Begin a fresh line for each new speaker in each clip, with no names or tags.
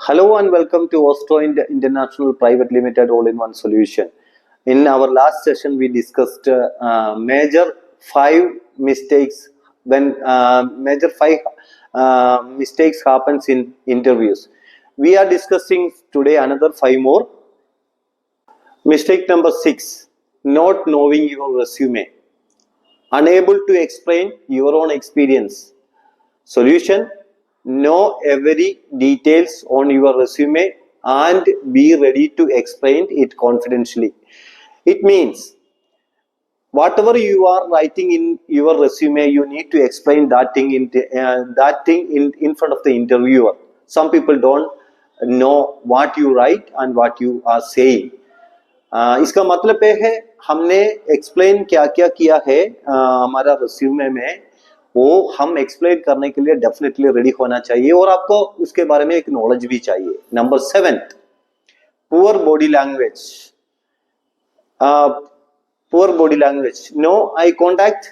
Hello and welcome to Ostro International Private Limited All-in-One Solution. In our last session, we discussed major five mistakes when major five mistakes happens in interviews. We are discussing today another five more. Mistake number 6: not knowing your resume, unable to explain your own experience. Solution: know every details on your resume and be ready to explain it confidentially. It means whatever you are writing in your resume, you need to explain that thing in front of the interviewer. Some people don't know what you write and what you are saying. इसका मतलब ये है हमने explain क्या क्या किया है हमारा रिज्यूमे में, वो हम एक्सप्लेन करने के लिए डेफिनेटली रेडी होना चाहिए और आपको उसके बारे में एक नॉलेज भी चाहिए. Number 7, poor body language. Poor body language, no eye contact,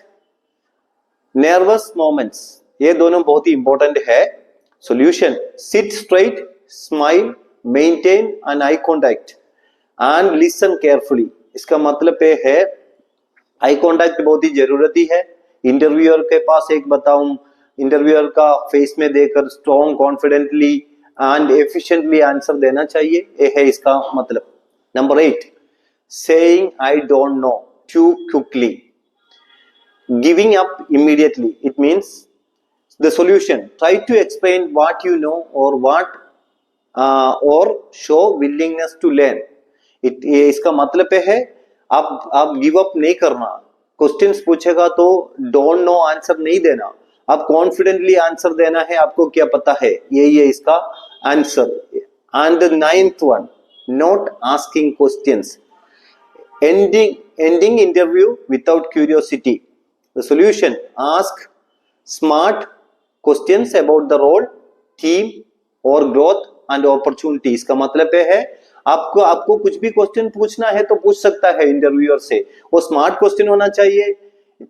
nervous moments, ये दोनों बहुत ही इंपॉर्टेंट है. Solution: sit straight, smile, maintain an eye contact and listen carefully. इसका मतलब ये है आई कॉन्टैक्ट बहुत ही जरूरती है. इंटरव्यूअर के पास एक बताऊं, इंटरव्यूअर का फेस में देखकर strong, confidently and efficiently answer देना चाहिए, ये है इसका मतलब. Number 8, saying I don't know too quickly, giving up immediately. It means the solution: try to explain what you know और शो विलिंगनेस टू लर्न. इसका मतलब है आप गिव अप नहीं करना. क्वेश्चंस पूछेगा तो डोंट नो आंसर नहीं देना, आप कॉन्फिडेंटली आंसर देना है. आपको क्या पता है, यही है इसका answer. And the 9th one, not asking questions, ending interview without curiosity. The solution: ask smart questions about the role, team और ग्रोथ एंड अपॉर्चुनिटी. इसका मतलब है आपको कुछ भी क्वेश्चन पूछना है तो पूछ सकता है इंटरव्यूअर से. वो स्मार्ट क्वेश्चन होना चाहिए,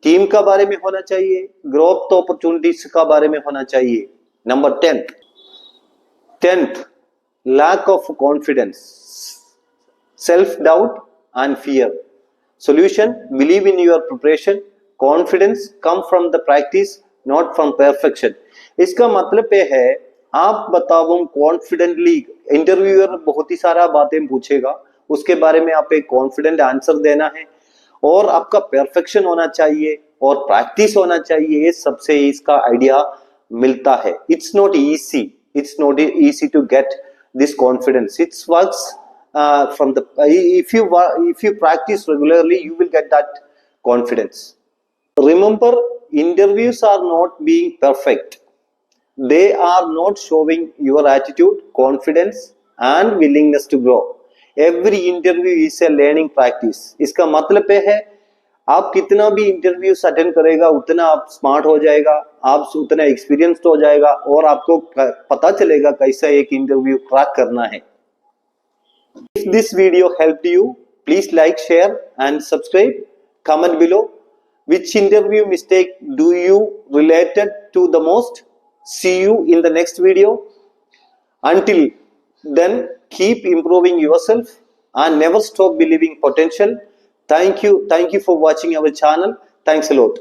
टीम का बारे में होना चाहिए, ग्रोथ तो अपॉर्चुनिटीज का बारे में होना चाहिए. Number 10th, lack of confidence, self doubt and fear. Solution: believe in your preparation, confidence come from the practice not from perfection. इसका मतलब ये है आप बताओ कॉन्फिडेंटली, इंटरव्यूअर बहुत ही सारा बातें पूछेगा, उसके बारे में आप एक कॉन्फिडेंट आंसर देना है और आपका परफेक्शन होना चाहिए और प्रैक्टिस होना चाहिए. ये सबसे इसका आइडिया मिलता है. It's not easy to get this confidence. It's works from the if you practice regularly, you will get that confidence. Remember, interviews are not being perfect. They are not showing your attitude, confidence and willingness to grow. Every interview is a learning practice. इसका मतलब है आप कितना भी interviews attend करेगा उतना आप smart हो जाएगा, आप उतना एक्सपीरियंस्ड हो जाएगा और आपको पता चलेगा कैसा एक इंटरव्यू क्रैक करना है. If this video helped you, please like, share and subscribe. Comment below which interview mistake do you related to the most. See you in the next video. Until then, keep improving yourself and never stop believing potential. Thank you for watching our channel. Thanks a lot.